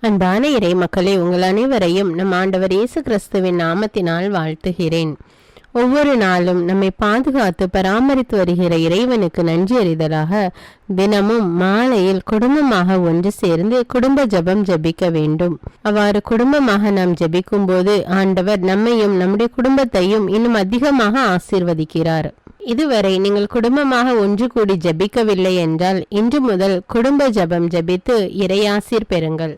அன்பான இறை மக்களே, உங்கள் அனைவரையும் நம் ஆண்டவர் இயேசு கிறிஸ்துவின் நாமத்தினால் வாழ்த்துகிறேன். ஒவ்வொரு நாளும் நம்மை பாதுகாத்து பராமரித்து வருகிற இறைவனுக்கு நன்றி அறிதலாக தினமும் மாலையில் குடும்பமாக ஒன்று சேர்ந்து குடும்ப ஜெபம் ஜெபிக்க வேண்டும். அவ்வாறு குடும்பமாக நாம் ஜெபிக்கும் போது ஆண்டவர் நம்மையும் நம்முடைய குடும்பத்தையும் இன்னும் அதிகமாக ஆசீர்வதிக்கிறார். இதுவரை நீங்கள் குடும்பமாக ஒன்று கூடி ஜெபிக்கவில்லை என்றால் இன்று முதல் குடும்ப ஜெபம் ஜெபித்து இறையாசீர் பெறுங்கள்.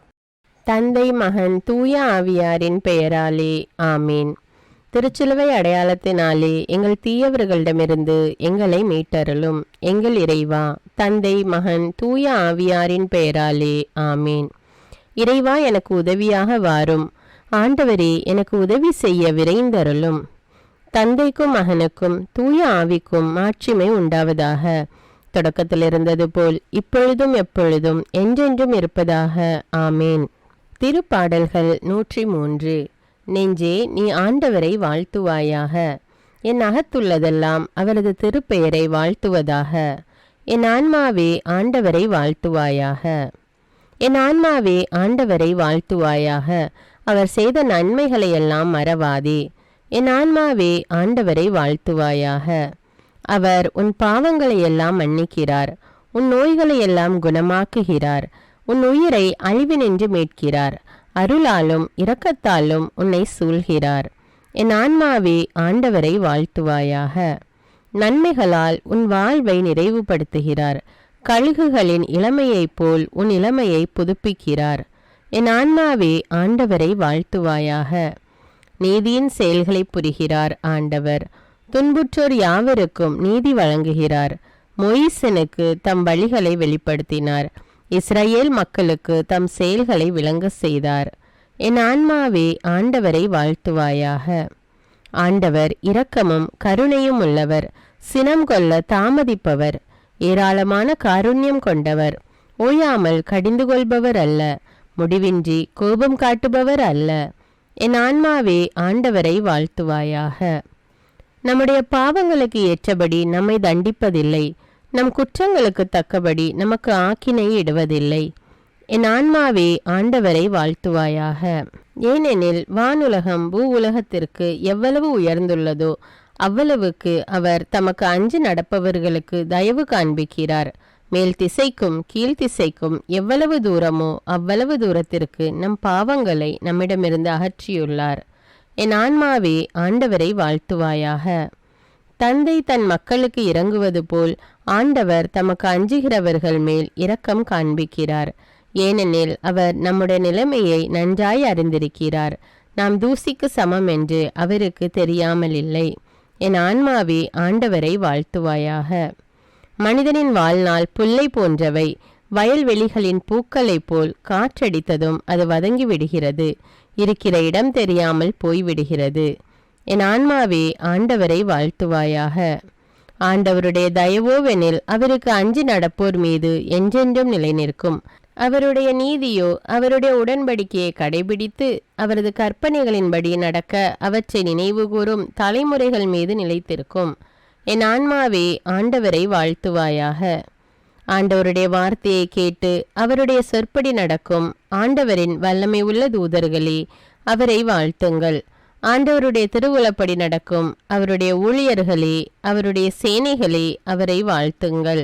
தந்தை, மகன், தூய ஆவியாரின் பெயராலே ஆமீன். திருச்சிலுவை அடையாளத்தினாலே எங்கள் தீயவர்களிடமிருந்து எங்களை மீட்டருளும். எங்கள் இறைவா, தந்தை, மகன், தூய ஆவியாரின் பெயராலே ஆமீன். இறைவா, எனக்கு உதவியாக வாரும். ஆண்டவரே, எனக்கு உதவி செய்ய விரைந்தருளும். தந்தைக்கும் மகனுக்கும் தூய ஆவிக்கும் மாட்சிமை உண்டாவதாக. தொடக்கத்தில் இருந்தது போல் இப்பொழுதும் எப்பொழுதும் என்றென்றும் இருப்பதாக ஆமேன். திருப்பாடல்கள் 103. நெஞ்சே, நீ ஆண்டவரை வாழ்த்துவாயாக. என் அகத்துள்ளதெல்லாம் அவரது திருப்பெயரை வாழ்த்துவதாக. என் ஆன்மாவே ஆண்டவரை வாழ்த்துவாயாக. என் ஆன்மாவே ஆண்டவரை வாழ்த்துவாயாக. அவர் செய்த நன்மைகளையெல்லாம் மறவாதே. என் ஆன்மாவே ஆண்டவரை வாழ்த்துவாயாக. அவர் உன் பாவங்களையெல்லாம் மன்னிக்கிறார், உன் நோய்களையெல்லாம் குணமாக்குகிறார், உன் உயிரை அழிவினின்று மீட்கிறார், அருளாலும் இரக்கத்தாலும் உன்னை சூழ்கிறார். என் ஆன்மாவே ஆண்டவரை வாழ்த்துவாயாக. நன்மைகளால் உன் வாழ்வை நிறைவுபடுத்துகிறார், கழுகுகளின் இளமையைப் போல் உன் இளமையை புதுப்பிக்கிறார். என் ஆன்மாவே ஆண்டவரை வாழ்த்துவாயாக. நீதியின் செயல்களை புரிகிறார் ஆண்டவர், துன்புற்றோர் யாவருக்கும் நீதி வழங்குகிறார். மொயிசனுக்கு தம் வழிகளை வெளிப்படுத்தினார், இஸ்ரவேல் மக்களுக்கு தம் செயல்களை விளங்க செய்தார். என் ஆன்மாவே ஆண்டவரை வாழ்த்துவாயாக. ஆண்டவர் இரக்கமும் கருணையும் உள்ளவர், சினம் கொள்ள தாமதிப்பவர், ஏராளமான காருண்யம் கொண்டவர், ஓயாமல் கடிந்து கொள்பவர் அல்ல, முடிவின்றி கோபம் காட்டுபவர் அல்ல. என் ஆன்மாவே ஆண்டவரை வாழ்த்துவாயாக. நம்முடைய பாவங்களுக்கு ஏற்றபடி நம்மை தண்டிப்பதில்லை, நம் குற்றங்களுக்கு தக்கபடி நமக்கு ஆக்கினை இடுவதில்லை. என் ஆன்மாவே ஆண்டவரை வாழ்த்துவாயாக. ஏனெனில் வானுலகம் பூ உலகத்திற்கு எவ்வளவு உயர்ந்துள்ளதோ அவ்வளவுக்கு அவர் தமக்கு அஞ்சு நடப்பவர்களுக்கு தயவு காண்பிக்கிறார். மேல் திசைக்கும் கீழ்த்திசைக்கும் எவ்வளவு தூரமோ அவ்வளவு தூரத்திற்கு நம் பாவங்களை நம்மிடமிருந்து அகற்றியுள்ளார். என் ஆன்மாவே ஆண்டவரை வாழ்த்துவாயாக. தந்தை தன் மக்களுக்கு இறங்குவது போல் ஆண்டவர் தமக்கு அஞ்சுகிறவர்கள் மேல் இரக்கம் காண்பிக்கிறார். ஏனெனில் அவர் நம்முடைய நிலைமையை நன்றாய் அறிந்திருக்கிறார். நாம் தூசிக்கு சமம் என்று அவருக்கு தெரியாமல் இல்லை. என் ஆன்மாவே ஆண்டவரை வாழ்த்துவாயாக. மனிதனின் வாழ்நாள் புல்லை போன்றவை, வயல்வெளிகளின் பூக்களைப் போல் காற்றடித்ததும் அது வதங்கி விடுகிறது, இருக்கிற இடம் தெரியாமல் போய்விடுகிறது. என் ஆன்மாவே ஆண்டவரை வாழ்த்துவாயாக. ஆண்டவருடைய தயவோவெனில் அவருக்கு அஞ்சி நடப்போர் மீது என்றென்றும் நிலை நிற்கும். அவருடைய நீதியோ அவருடைய உடன்படிக்கையை கடைபிடித்து அவரது கற்பனைகளின்படி நடக்க அவற்றை நினைவு கூறும் தலைமுறைகள் மீது நிலைத்திருக்கும். என் ஆன்மாவே ஆண்டவரை வாழ்த்துவாயாக. ஆண்டவருடைய வார்த்தையை கேட்டு அவருடைய சொற்படி நடக்கும் ஆண்டவரின் வல்லமை உள்ள தூதர்களே, அவரை வாழ்த்துங்கள். ஆண்டவருடைய திருவுளப்படி நடக்கும் அவருடைய ஊழியர்களே, அவருடைய சேனைகளே, அவரை வாழ்த்துங்கள்.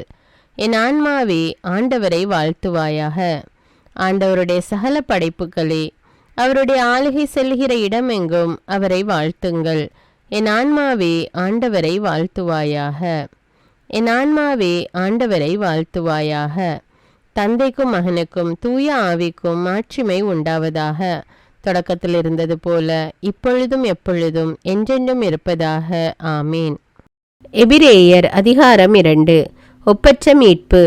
என் ஆன்மாவே ஆண்டவரை வாழ்த்துவாயாக. ஆண்டவருடைய சகல படைப்புகளே, அவருடைய ஆளுகை செல்கிற இடமெங்கும் அவரை வாழ்த்துங்கள். என் ஆன்மாவே ஆண்டவரை வாழ்த்துவாயாக. என் ஆன்மாவே ஆண்டவரை வாழ்த்துவாயாக. தந்தைக்கும் மகனுக்கும் தூய ஆவிக்கும் மாட்சிமை உண்டாவதாக. தொடக்கத்தில் இருந்தது போல இப்பொழுதும் எப்பொழுதும் என்றென்றும் இருப்பதாக ஆமீன். எபிரேயர் அதிகாரம் 2. ஒப்பற்ற மீட்பு.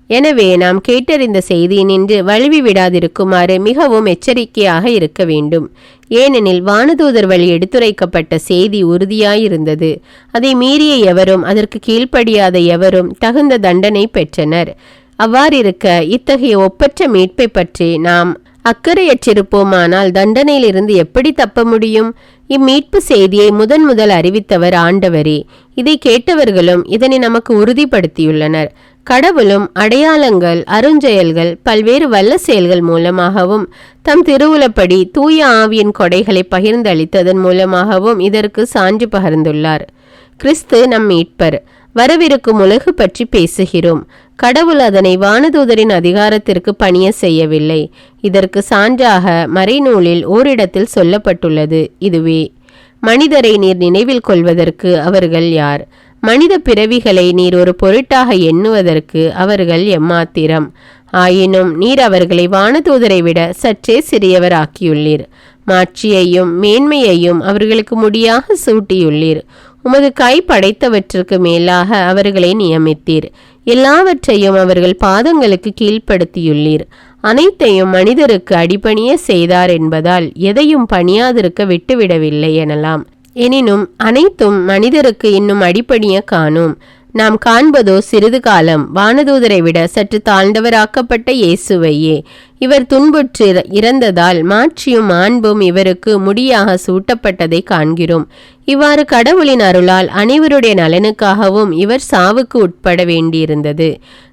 எனவே நாம் கேட்டறிந்த செய்தியினின்று வழுவி விடாதிருக்குமாறு மிகவும் எச்சரிக்கையாக இருக்க வேண்டும். ஏனெனில் வானதூதர் வழி எடுத்துரைக்கப்பட்ட செய்தி உறுதியாயிருந்தது. அதை மீறிய எவரும் அதற்கு கீழ்ப்படியாத எவரும் தகுந்த தண்டனை பெற்றனர். அவ்வாறிருக்க இத்தகைய ஒப்பற்ற மீட்பை பற்றி நாம் அக்கறையற்றிருப்போமானால் தண்டனையிலிருந்து எப்படி தப்ப முடியும்? இம்மீட்பு செய்தியை முதல் அறிவித்தவர் ஆண்டவரே. இதை கேட்டவர்களும் இதனை நமக்கு உறுதிப்படுத்தியுள்ளனர். கடவுளும் அடையாளங்கள், அருஞ்செயல்கள், பல்வேறு வல்ல செயல்கள் மூலமாகவும் தம் திருவுளப்படி தூய ஆவியின் கொடைகளை பகிர்ந்தளித்ததன் மூலமாகவும் இதற்கு சான்று பகிர்ந்துள்ளார். கிறிஸ்து நம் மீட்பர். வரவிருக்கும் உலகு பற்றி பேசுகிறோம். கடவுள் அதனை வானதூதரின் அதிகாரத்திற்கு பணிய செய்யவில்லை. இதற்கு சான்றாக மறைநூலில் ஓரிடத்தில் சொல்லப்பட்டுள்ளது இதுவே: மனிதரை நீர் நினைவில் கொள்வதற்கு அவர்கள் யார்? மனித பிறவிகளை நீர் ஒரு பொருட்டாக எண்ணுவதற்கு அவர்கள் எம்மாத்திரம்? ஆயினும் நீர் அவர்களை வானதூதரை விட சற்றே சிறியவராக்கியுள்ளீர். மாட்சியையும் மேன்மையையும் அவர்களுக்கு முடியாக சூட்டியுள்ளீர். உமது கை படைத்தவற்றுக்கு மேலாக அவர்களை நியமித்தீர். எல்லாவற்றையும் அவர்கள் பாதங்களுக்கு கீழ்ப்படுத்தியுள்ளீர். அனைத்தையும் மனிதருக்கு அடிபணிய செய்தார் என்பதால் எதையும் பணியாதிருக்க விட்டுவிடவில்லை எனலாம். எனினும் அனைத்தும் மனிதருக்கு இன்னும் அடிபணிய காணோம். நாம் காண்பதோ சிறிது காலம் வானதூதரை விட சற்று தாழ்ந்தவராக்கப்பட்ட இயேசுவையே. இவர் துன்புற்று இறந்ததால் மாட்சியும் மாண்பும் இவருக்கு முடியாக சூட்டப்பட்டதை காண்கிறோம். இவ்வாறு கடவுளின் அருளால் அனைவருடைய நலனுக்காகவும் இவர் சாவுக்கு உட்பட வேண்டியிருந்தது.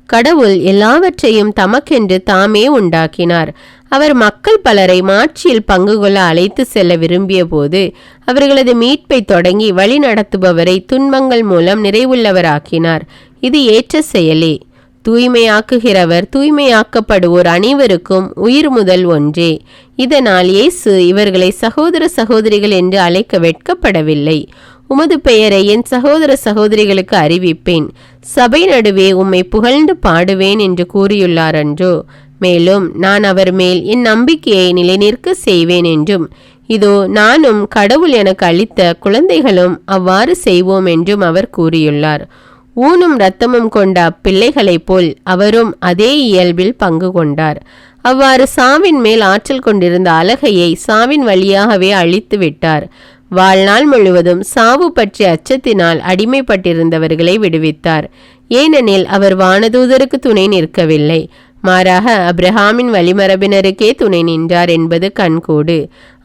கடவுள் எல்லாவற்றையும் தமக்கென்று தாமே உண்டாக்கினார். அவர் மக்கள் பலரை மாட்சியில் பங்கு கொள்ள அழைத்து செல்ல விரும்பிய போது அவர்களது மீட்பை தொடங்கி வழி நடத்துபவரை துன்பங்கள் மூலம் நிறைவுள்ளவராக்கினார். இது ஏற்ற செயலே. தூய்மையாக்குகிறவர் தூய்மையாக்கப்படுவோர் அனைவருக்கும் உயிர் முதல் ஒன்றே. இதனால் இயேசு இவர்களை சகோதர சகோதரிகள் என்று அழைக்க வெட்கப்படவில்லை. உமது பெயரை என் சகோதர சகோதரிகளுக்கு அறிவிப்பேன், சபை நடுவே உம்மை புகழ்ந்து பாடுவேன் என்று கூறியுள்ளார் அன்றோ? மேலும் நான் அவர் மேல் என் நம்பிக்கையை நிலைநிற்க செய்வேன் என்றும், இதோ நானும் கடவுள் எனக்கு அளித்த குழந்தைகளும் அவ்வாறு செய்வோம் என்றும் அவர் கூறியுள்ளார். ஊனும் இரத்தமும் கொண்ட அப்பிள்ளைகளைப் போல் அவரும் அதே இயல்பில் பங்கு கொண்டார். அவ்வாறு சாவின் மேல் ஆற்றல் கொண்டிருந்த அலகையை சாவின் வழியாகவே அழித்து விட்டார். வாழ்நாள் முழுவதும் சாவு பற்றிய அச்சத்தினால் அடிமைப்பட்டிருந்தவர்களை விடுவித்தார். ஏனெனில் அவர் வானதூதருக்கு துணை நிற்கவில்லை, மாறாக அப்ரஹாமின் வழிமரபினருக்கே துணை நின்றார் என்பது கண்கூடு.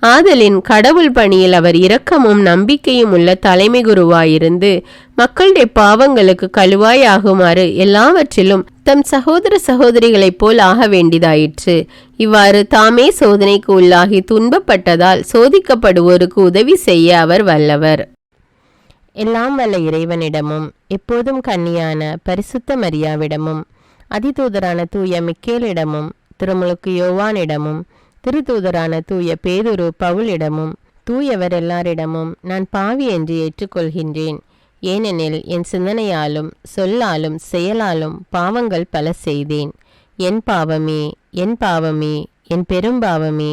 ஆதலின் கடவுள் பணியில் அவர் இரக்கமும் நம்பிக்கையும் உள்ள தலைமை குருவாயிருந்து மக்களுடைய பாவங்களுக்கு கழுவாய் ஆகுமாறு எல்லாவற்றிலும் தம் சகோதர சகோதரிகளைப் போல் ஆக வேண்டியதாயிற்று. இவ்வாறு தாமே சோதனைக்கு உள்ளாகி துன்பப்பட்டதால் சோதிக்கப்படுவோருக்கு உதவி செய்ய அவர் வல்லவர். எல்லாம் வல்ல இறைவனிடமும் எப்போதும் கன்னியான பரிசுத்த மரியாவிடமும் அதிதூதரான தூய மிக்கேலிடமும் திருமுழுக்கு யோவானிடமும் திருத்தூதரான தூய பேதுரு பவுலிடமும் தூயவர் எல்லாரிடமும் நான் பாவி என்று ஏற்றுக்கொள்கின்றேன். ஏனெனில் என் சிந்தனையாலும் சொல்லாலும் செயலாலும் பாவங்கள் பல செய்தேன். என் பாவமே, என் பாவமே, என் பெரும்பாவமே.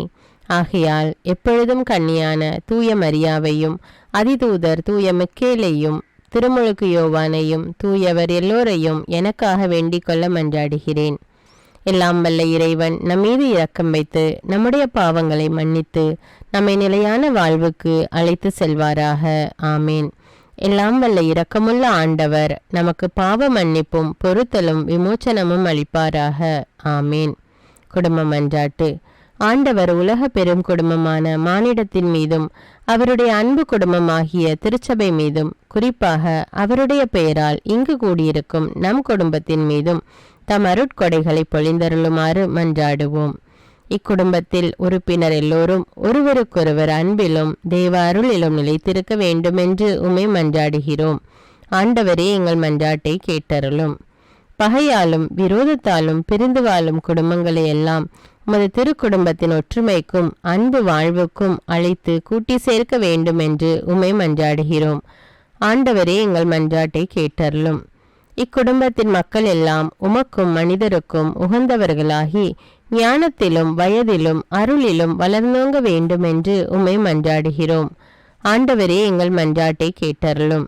ஆகையால் எப்பொழுதும் கன்னியான தூய மரியாவையும் அதிதூதர் தூய மிக்கேலையும் திருமுழுக்கு யோவானையும் தூயவர் எல்லோரையும் எனக்காக வேண்டிக் கொள்ள மன்றாடுகிறேன். எல்லாம் வல்ல இறைவன் நம்மீது இரக்கம் வைத்து நம்முடைய பாவங்களை மன்னித்து நம்மை நிலையான வாழ்வுக்கு அழைத்து செல்வாராக. ஆமேன். எல்லாம் வல்ல இரக்கமுள்ள ஆண்டவர் நமக்கு பாவ மன்னிப்பும் பொறுத்தலும் விமோச்சனமும் அளிப்பாராக. ஆமேன். குடும்ப மன்றாட்டு. ஆண்டவர் உலக பெரும் குடும்பமான மானிடத்தின் மீதும் அவருடைய அன்பு குடும்பமாகிய திருச்சபை மீதும் குறிப்பாக அவருடைய பெயரால் இங்கு கூடியிருக்கும் நம் குடும்பத்தின் மீதும் தம் அருட்கொடைகளை பொழிந்தருளுமாறு மன்றாடுவோம். இக்குடும்பத்தில் உறுப்பினர் எல்லோரும் ஒருவருக்கொருவர் அன்பிலும் தேவ அருளிலும் நிலைத்திருக்க வேண்டுமென்று உம்மை மன்றாடுகிறோம். ஆண்டவரே, எங்கள் மன்றாட்டை கேட்டருளும். பகையாலும் விரோதத்தாலும் பிரிந்து வாழும் குடும்பங்களை எல்லாம் உமது திருக்குடும்பத்தின் ஒற்றுமைக்கும் அன்பு வாழ்வுக்கும் அழைத்து கூட்டி சேர்க்க வேண்டும் என்று உம்மை மன்றாடுகிறோம். ஆண்டவரே, எங்கள் மன்றாட்டை கேட்டருளும். இக்குடும்பத்தின் மக்கள் எல்லாம் உமக்கும் மனிதருக்கும் உகந்தவர்களாகி ஞானத்திலும் வயதிலும் அருளிலும் வளர்ந்தோங்க வேண்டும் என்று உம்மை மன்றாடுகிறோம். ஆண்டவரே, எங்கள் மன்றாட்டை கேட்டருளும்.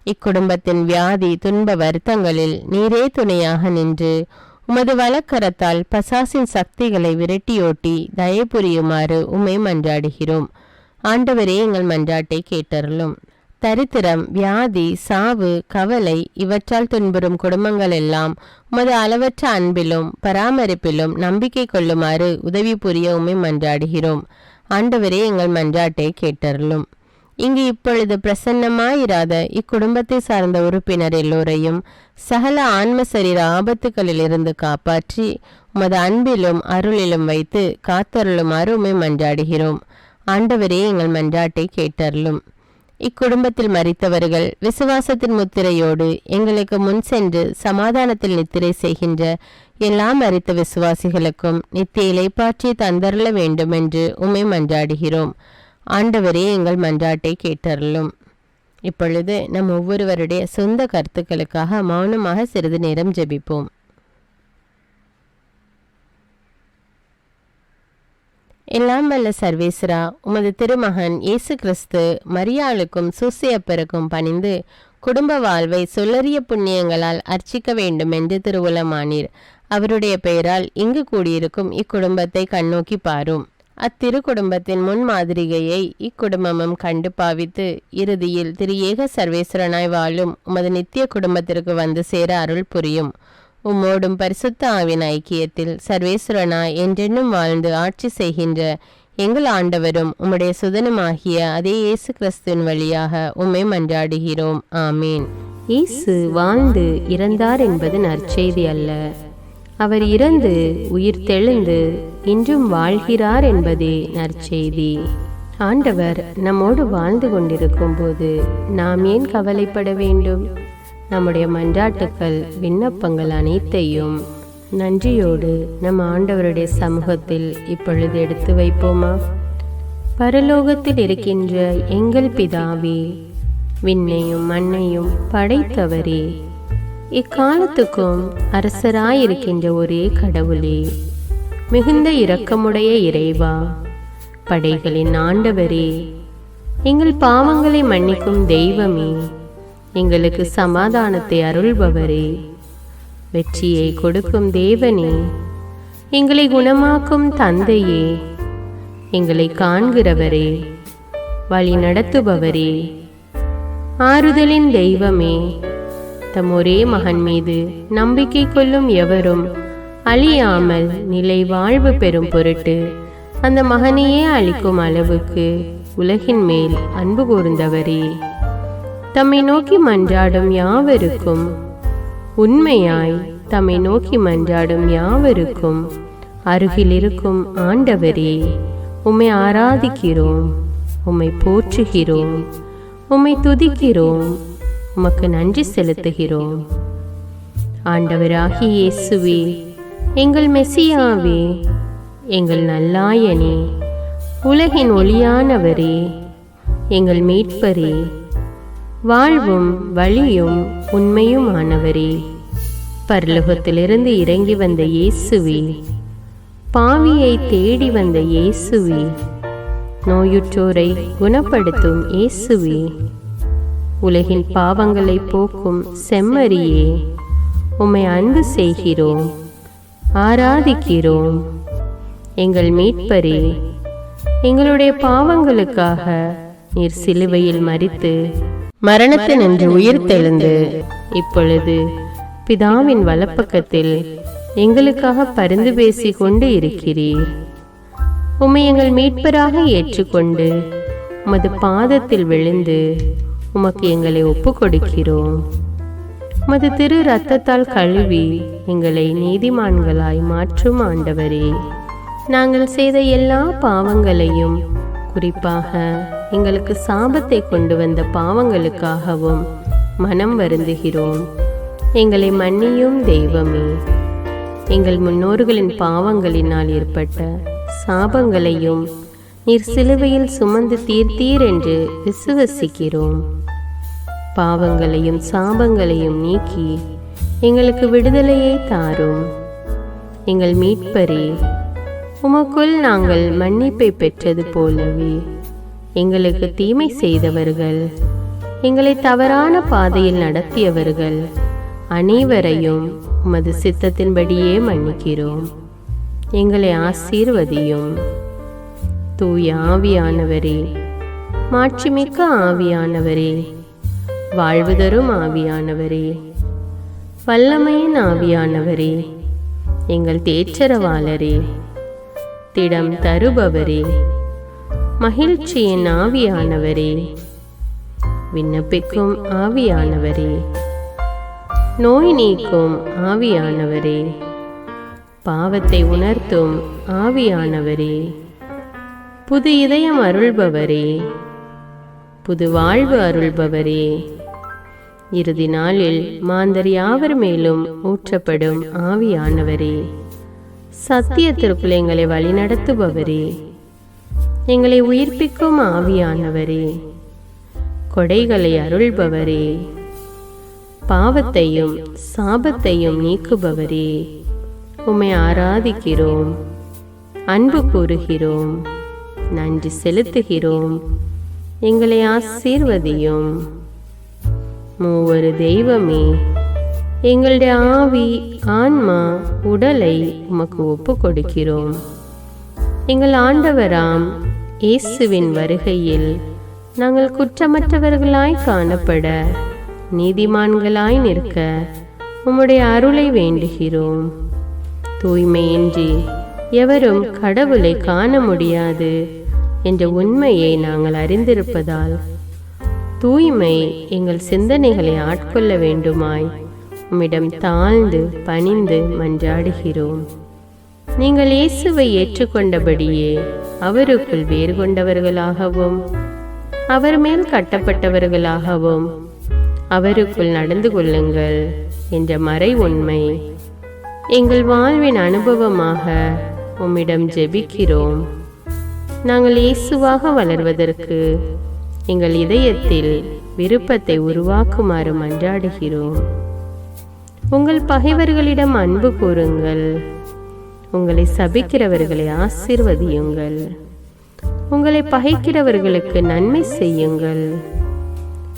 இக்குடும்பத்தின் வியாதி துன்ப வருத்தங்களில் நீரே துணையாக நின்று உமது வலக்கரத்தால் பசாசின் சக்திகளை விரட்டியோட்டி தயை புரியுமாறு உம்மை மன்றாடுகிறோம். ஆண்டவரே, எங்கள் மன்றாட்டை கேட்டருளும். தரித்திரம், வியாதி, சாவு, கவலை இவற்றால் துன்புறும் குடும்பங்கள் எல்லாம் உமது அளவற்ற அன்பிலும் பராமரிப்பிலும் நம்பிக்கை கொள்ளுமாறு உதவி புரிய உம்மை மன்றாடுகிறோம். ஆண்டவரே, எங்கள் மன்றாட்டை கேட்டருளும். இங்கு இப்பொழுது பிரசன்னமாயிராத இக்குடும்பத்தை சார்ந்த உறுப்பினர் எல்லோரையும் சகல ஆன்ம சரீர ஆபத்துக்களிலிருந்து காப்பாற்றி உமது அன்பிலும் அருளிலும் வைத்து காத்தருளுமாறு உம்மை மன்றாடுகிறோம். ஆண்டவரே, எங்கள் மன்றாட்டை கேட்டருளும். இக்குடும்பத்தில் மரித்தவர்கள் விசுவாசத்தின் முத்திரையோடு எங்களுக்கு முன் சென்று சமாதானத்தில் நித்திரை செய்கின்ற எல்லா மரித்த விசுவாசிகளுக்கும் நித்திய இளைப்பாற்றி தந்தருள வேண்டும் என்று உம்மை மன்றாடுகிறோம். ஆண்டவரே, எங்கள் மன்றாட்டை கேட்டருளும். இப்பொழுது நம் ஒவ்வொருவருடைய சொந்த கருத்துக்களுக்காக மௌனமாக சிறிது நேரம் ஜெபிப்போம். எல்லாம் வல்ல சர்வேஸ்வரா, உமது திருமகன் இயேசு கிறிஸ்து மரியாளுக்கும் சூசையப்பருக்கும் பணிந்து குடும்ப வாழ்வை சொல்லறிய புண்ணியங்களால் அர்ச்சிக்க வேண்டும் என்று திருவுளமானீர். அவருடைய பெயரால் இங்கு கூடியிருக்கும் இக்குடும்பத்தை கண்ணோக்கி பாரும். அத்திரு குடும்பத்தின் முன்மாதிரிகையை இக்குடும்பமும் கண்டு பாவித்து இறுதியில் திரு ஏக சர்வேஸ்வரனாய் வாழும் உமது நித்திய குடும்பத்திற்கு வந்து சேர அருள் புரியும். உம்மோடும் பரிசுத்த ஆவின் ஐக்கியத்தில் சர்வேஸ்வரனாய் என்றென்னும் வாழ்ந்து ஆட்சி செய்கின்ற எங்கள் ஆண்டவரும் உம்முடைய சுதனுமாகிய அதே இயேசு கிறிஸ்துவின் வழியாக உம்மை மன்றாடுகிறோம். ஆமீன். இயேசு வாழ்ந்து இறந்தார் என்பது நற்செய்தி அல்ல. அவர் இறந்து உயிர் தெழுந்து இன்றும் வாழ்கிறார் என்பதே நற்செய்தி. ஆண்டவர் நம்மோடு வாழ்ந்து கொண்டிருக்கும் போது நாம் ஏன் கவலைப்பட வேண்டும்? நம்முடைய மன்றாட்டுக்கள் விண்ணப்பங்கள் அனைத்தையும் நன்றியோடு நம் ஆண்டவருடைய சமூகத்தில் இப்பொழுது எடுத்து வைப்போமா? பரலோகத்தில் இருக்கின்ற எங்கள் பிதாவே, விண்ணையும் மண்ணையும் படைத்தவரே, இக்காலத்துக்கும் அரசராயிருக்கின்ற ஒரே கடவுளே, மிகுந்த இரக்கமுடைய இறைவா, படைகளின் ஆண்டவரே, எங்கள் பாவங்களை மன்னிக்கும் தெய்வமே, எங்களுக்கு சமாதானத்தை அருள்பவரே, வெற்றியை கொடுக்கும் தேவனே, எங்களை குணமாக்கும் தந்தையே, எங்களை காண்கிறவரே, வழி நடத்துபவரே, ஆறுதலின் தெய்வமே, தம் ஒரே மகன் மீது நம்பிக்கை கொள்ளும் எவரும் அழியாமல் நிலை வாழ்வு பெறும் பொருட்டு அந்த மகனையே அளிக்கும் அளவுக்கு உலகின் மேல் அன்பு கூர்ந்தவரே, தம்மை நோக்கி மன்றாடும் யாவருக்கும் உண்மையாய் தம்மை நோக்கி மன்றாடும் யாவருக்கும் அருகில் இருக்கும் ஆண்டவரே, உம்மை ஆராதிக்கிறோம், உம்மை போற்றுகிறோம், உம்மை துதிக்கிறோம், உமக்கு நன்றி செலுத்துகிறோம். ஆண்டவராகிய இயேசுவே, எங்கள் மெசியாவே, எங்கள் நல்லாயனே, உலகின் ஒளியானவரே, எங்கள் மீட்பரே, வாழ்வும் வழியும் உண்மையுமானவரே, பரலோகத்திலிருந்து இறங்கி வந்த இயேசுவே, பாவியை தேடி வந்த இயேசுவே, நோயுற்றோரை குணப்படுத்தும் இயேசுவே, உலகின் பாவங்களை போக்கும் செம்மறியே, உம்மை அன்பு செய்கிறோம், ஆராதிக்கிறோம். எங்கள் மீட்பரே, எங்களுடைய பாவங்களுக்காக நீர் சிலுவையில் மரித்து மரணத்தினின்று உயிர் தெழுந்து இப்பொழுது பிதாவின் வலப்பக்கத்தில் எங்களுக்காக பரிந்து பேசி கொண்டு இருக்கிறீர். உம்மை எங்கள் மீட்பராக ஏற்றுக்கொண்டு உமது பாதத்தில் விழுந்து உமக்கு எங்களை ஒப்பு கொடுக்கிறோம். உமது திரு இரத்தத்தால் கழுவி எங்களை நீதிமான்களாய் மாற்றும் ஆண்டவரே, நாங்கள் செய்த எல்லா பாவங்களையும், குறிப்பாக எங்களுக்கு சாபத்தை கொண்டு வந்த பாவங்களுக்காகவும் மனம் வருந்துகிறோம். எங்களை மன்னியும் தெய்வமே, எங்கள் முன்னோர்களின் பாவங்களினால் ஏற்பட்ட சாபங்களையும் நீர் சிலுவையில் சுமந்து தீர்த்தீர் என்று விசுவசிக்கிறோம். பாவங்களையும் சாபங்களையும் நீக்கி எங்களுக்கு விடுதலையை தாரும். எங்கள் மீட்பரே, உமக்குள் நாங்கள் மன்னிப்பை பெற்றது போலவே எங்களுக்கு தீமை செய்தவர்கள், எங்களை தவறான பாதையில் நடத்தியவர்கள் அனைவரையும் உமது சித்தத்தின்படியே மன்னிக்கிறோம். எங்களை ஆசீர்வதியும். தூய ஆவியானவரே, மாட்சிமிக்க ஆவியானவரே, வாழ்வு தரும் ஆவியானவரே, வல்லமையின் ஆவியானவரே, எங்கள் தேற்றரவாளரே, திடம் தருபவரே, மகிழ்ச்சியின் ஆவியானவரே, விண்ணப்பிக்கும் ஆவியானவரே, நோய் நீக்கும் ஆவியானவரே, பாவத்தை உணர்த்தும் ஆவியானவரே, புது இதயம் அருள்பவரே, புது வாழ்வு அருள்பவரே, இறுதி நாளில் மாந்தர் யாவர் மேலும் ஊற்றப்படும் ஆவியானவரே, சத்தியத்திற்குள் எங்களை வழிநடத்துபவரே, எங்களை உயிர்ப்பிக்கும் ஆவியானவரே, கொடைகளை அருள்பவரே, பாவத்தையும் சாபத்தையும் நீக்குபவரே, உம்மை ஆராதிக்கிறோம், அன்பு கூறுகிறோம், நன்றி செலுத்துகிறோம். எங்களை ஆசீர்வதியும். மூவரு தெய்வமே, எங்களுடைய ஆவி ஆன்மா உடலை உமக்கு ஒப்பு கொடுக்கிறோம். எங்கள் ஆண்டவராம் இயேசுவின் வருகையில் நாங்கள் குற்றமற்றவர்களாய் காணப்பட, நீதிமான்களாய் நிற்க உம்முடைய அருளை வேண்டுகிறோம். தூய்மையின்றி எவரும் கடவுளை காண முடியாது என்ற உண்மையை நாங்கள் அறிந்திருப்பதால் தூய்மை எங்கள் சிந்தனைகளை ஆட்கொள்ள வேண்டுமாய் உம்மிடம் தாழ்ந்து பணிந்து மன்றாடுகிறோம். நீங்கள் இயேசுவை ஏற்றுக்கொண்டபடியே அவருக்குள் வேறு கொண்டவர்களாகவும் அவர் மேல் கட்டப்பட்டவர்களாகவும் அவருக்குள் நடந்து கொள்ளுங்கள் என்ற மறை உண்மை எங்கள் வாழ்வின் அனுபவமாக உம்மிடம் ஜெபிக்கிறோம். நாங்கள் இயேசுவாக வளர்வதற்கு எங்கள் இதயத்தில் விருப்பத்தை உருவாக்குமாறு மன்றாடுகிறோம். உங்கள் பகைவர்களிடம் அன்பு கூறுங்கள், உங்களை சபிக்கிறவர்களை ஆசீர்வதியுங்கள், உங்களை பகைக்கிறவர்களுக்கு நன்மை செய்யுங்கள்,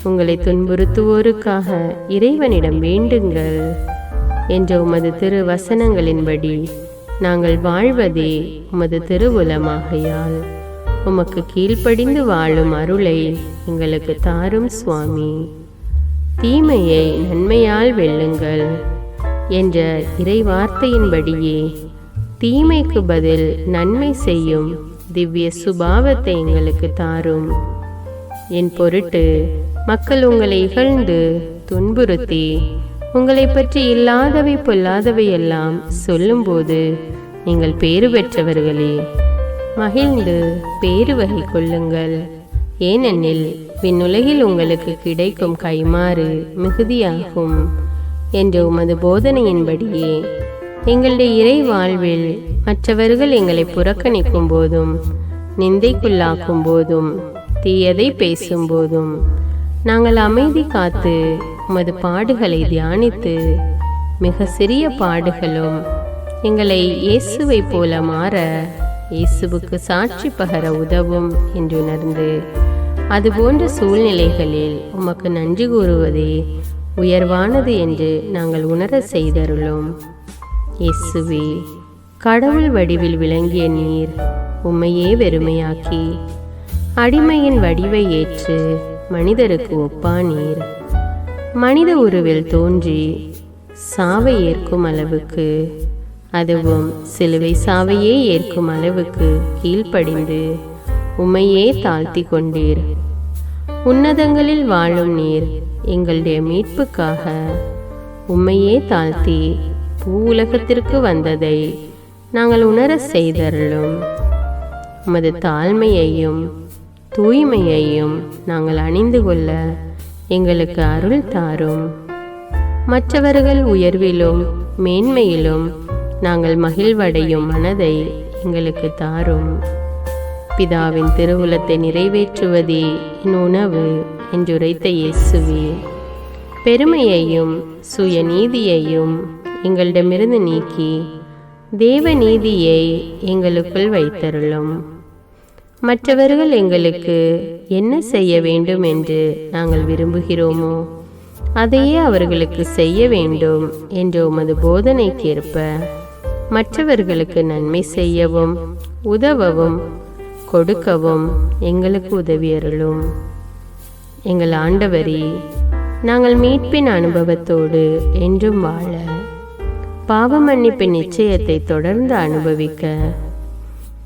உங்களை துன்புறுத்துவோருக்காக இறைவனிடம் வேண்டுங்கள் என்ற உமது திரு வசனங்களின்படி நாங்கள் வாழ்வதே உமது திருவுலமாகையால் உமக்கு கீழ்ப்படிந்து வாழும் அருளை எங்களுக்கு தாரும் சுவாமி. தீமையை நன்மையால் வெல்லுங்கள் என்ற இறை வார்த்தையின்படியே தீமைக்கு பதில் நன்மை செய்யும் திவ்ய சுபாவத்தை எங்களுக்கு தாரும். என் பொருட்டு மக்கள் உங்களை இகழ்ந்து துன்புறுத்தி உங்களை பற்றி இல்லாதவை பொல்லாதவை எல்லாம் சொல்லும்போது நீங்கள் பேறு பெற்றவர்களே, மகிழ்ந்து பேறு வகை கொள்ளுங்கள். ஏனெனில் விண்ணுலகில் உங்களுக்கு கிடைக்கும் கைமாறு மிகுதியாகும் என்ற உமது போதனையின்படியே எங்களுடைய இறை வாழ்வில் மற்றவர்கள் எங்களை புறக்கணிக்கும் போதும் நிந்தைக்குள்ளாக்கும் போதும் தீயதை பேசும்போதும் நாங்கள் அமைதி காத்து உமது பாடுகளை தியானித்து மிக சிறிய பாடுகளும் எங்களை இயேசுவை போல மாற இயேசுவுக்கு சாட்சி பகர உதவும் என்று உணர்ந்து அதுபோன்ற சூழ்நிலைகளில் உமக்கு நன்றி கூறுவதே உயர்வானது என்று நாங்கள் உணர செய்தருளும். இயேசுவே, கடவுள் வடிவில் விளங்கிய நீர் உம்மையே வெறுமையாக்கி அடிமையின் வடிவை ஏற்று மனிதருக்கு ஒப்பானீர். மனித உருவில் தோன்றி சாவை ஏற்கும் அளவுக்கு, அதுவும் சிலுவை சாவையே ஏற்கும் அளவுக்கு கீழ்ப்படிந்து உம்மையே தாழ்த்தி கொண்டீர். உன்னதங்களில் வாழும் நீர் எங்களுடைய மீட்புக்காக உம்மையே தாழ்த்தி பூவுலகத்திற்கு வந்ததை நாங்கள் உணர செய்தருளும். உமது தாழ்மையையும் தூய்மையையும் நாங்கள் அணிந்து கொள்ள எங்களுக்கு அருள் தாரும். மற்றவர்கள் உயர்விலும் மேன்மையிலும் நாங்கள் மகிழ்வடையும் மனதை எங்களுக்கு தாரும். பிதாவின் திருவுலத்தை நிறைவேற்றுவதே என் உணவு என்றுரைத்த இயேசுவே, பெருமையையும் சுயநீதியையும் எங்களிடமிருந்து நீக்கி தேவ நீதியை எங்களுக்குள் வைத்தருளும். மற்றவர்கள் எங்களுக்கு என்ன செய்ய வேண்டும் என்று நாங்கள் விரும்புகிறோமோ அதையே அவர்களுக்கு செய்ய வேண்டும் என்ற உமது போதனைக்கேற்ப மற்றவர்களுக்கு நன்மை செய்யவும் உதவவும் கொடுக்கவும் எங்களுக்கு உதவியருளும். எங்கள் ஆண்டவரே, நாங்கள் மீட்பின் அனுபவத்தோடு என்றும் வாழ, பாவ மன்னிப்பின் நிச்சயத்தை தொடர்ந்து அனுபவிக்க,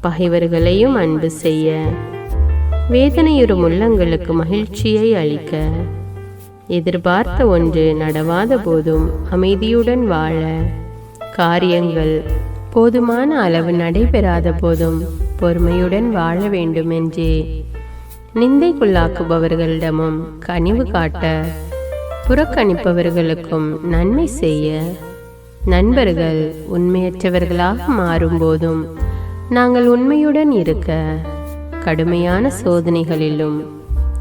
பகைவர்களையும் அன்பு செய்ய, வேதனையுறும் உள்ளங்களுக்கு மகிழ்ச்சியை அளிக்க, எதிர்பார்த்த ஒன்று நடவாத போதும் அமைதியுடன் வாழ, காரியங்கள் போதுமான அளவு நடைபெறாத போதும் பொறுமையுடன் வாழ வேண்டும் என்றே நிந்தைக்குள்ளாக்குபவர்களிடமும் கனிவு காட்ட, புறக்கணிப்பவர்களுக்கும் நன்மை செய்ய, நண்பர்கள் உண்மையற்றவர்களாக மாறும்போதும் நாங்கள் உண்மையுடன் இருக்க, கடுமையான சோதனைகளிலும்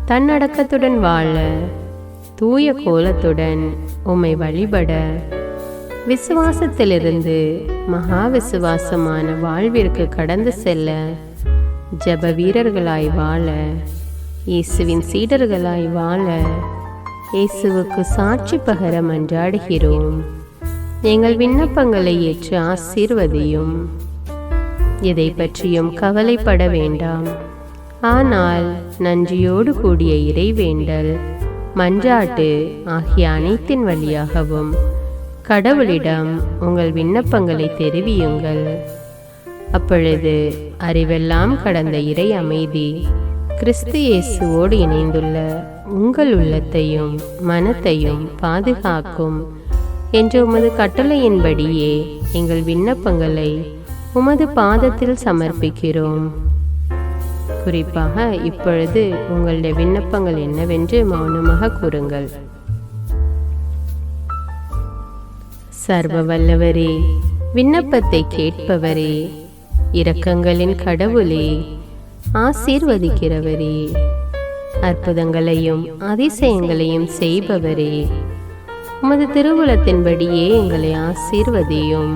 தன்னடக்கத்துடன் வாழ, தூய கோலத்துடன் உம்மை வழிபட, விசுவாசத்திலிருந்து மகா விசுவாசமான வாழ்விற்கு கடந்து செல்ல, ஜப வீரர்களாய் வாழ, இயேசுவின் சீடர்களாய் வாழ, இயேசுவுக்கு சாட்சி பகர மன்றாடுகிறோம். எங்கள் விண்ணப்பங்களை ஏற்று ஆசீர்வதியும். எதை பற்றியும் கவலைப்பட வேண்டாம். ஆனால் நன்றியோடு கூடிய இறைவேண்டல், மன்றாட்டு ஆகிய அனைத்தின் வழியாகவும் கடவுளிடம் உங்கள் விண்ணப்பங்களை தெரிவியுங்கள். அப்பொழுது அறிவெல்லாம் கடந்த இறை அமைதி கிறிஸ்து இயேசுவோடு இணைந்துள்ள உங்கள் உள்ளத்தையும் மனத்தையும் பாதுகாக்கும் என்ற உமது கட்டளையின்படியே எங்கள் விண்ணப்பங்களை உமது பாதத்தில் சமர்ப்பிக்கிறோம். குறிப்பாக இப்பொழுது உங்களுடைய விண்ணப்பங்கள் என்னவென்று மௌனமாக கூறுங்கள். சர்வ வல்லவரே, விண்ணப்பத்தை கேட்பவரே, இரக்கங்களின் கடவுளே, ஆசீர்வதிக்கிறவரே, அற்புதங்களையும் அதிசயங்களையும் செய்பவரே, உமது திருவுளத்தின்படியே எங்களை ஆசீர்வதியும்.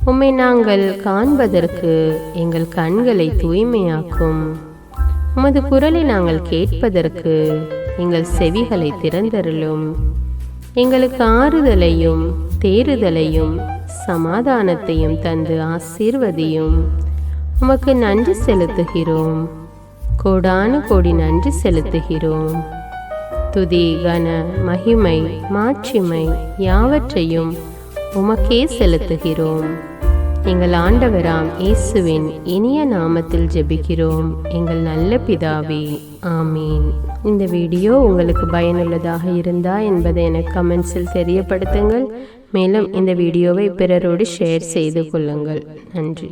உம்மை நாங்கள் காண்பதற்கு எங்கள் கண்களை தூய்மையாக்கும். உமது குரலை நாங்கள் கேட்பதற்கு எங்கள் செவிகளை திறந்தருளும். எங்களுக்கு ஆறுதலையும் தேறுதலையும் சமாதானத்தையும் தந்து ஆசீர்வதியும். உமக்கு நன்றி செலுத்துகிறோம். கோடானு கோடி நன்றி செலுத்துகிறோம். துதி, கன, மகிமை, மாட்சிமை யாவற்றையும் உமக்கே செலுத்துகிறோம். எங்கள் ஆண்டவராம் இயேசுவின் இனிய நாமத்தில் ஜெபிக்கிறோம் எங்கள் நல்ல பிதாவே, ஆமீன். இந்த வீடியோ உங்களுக்கு பயனுள்ளதாக இருந்தா என்பதை எனக்கு கமெண்ட்ஸில் தெரியப்படுத்துங்கள். மேலும் இந்த வீடியோவை பிறரோடு ஷேர் செய்து கொள்ளுங்கள். நன்றி.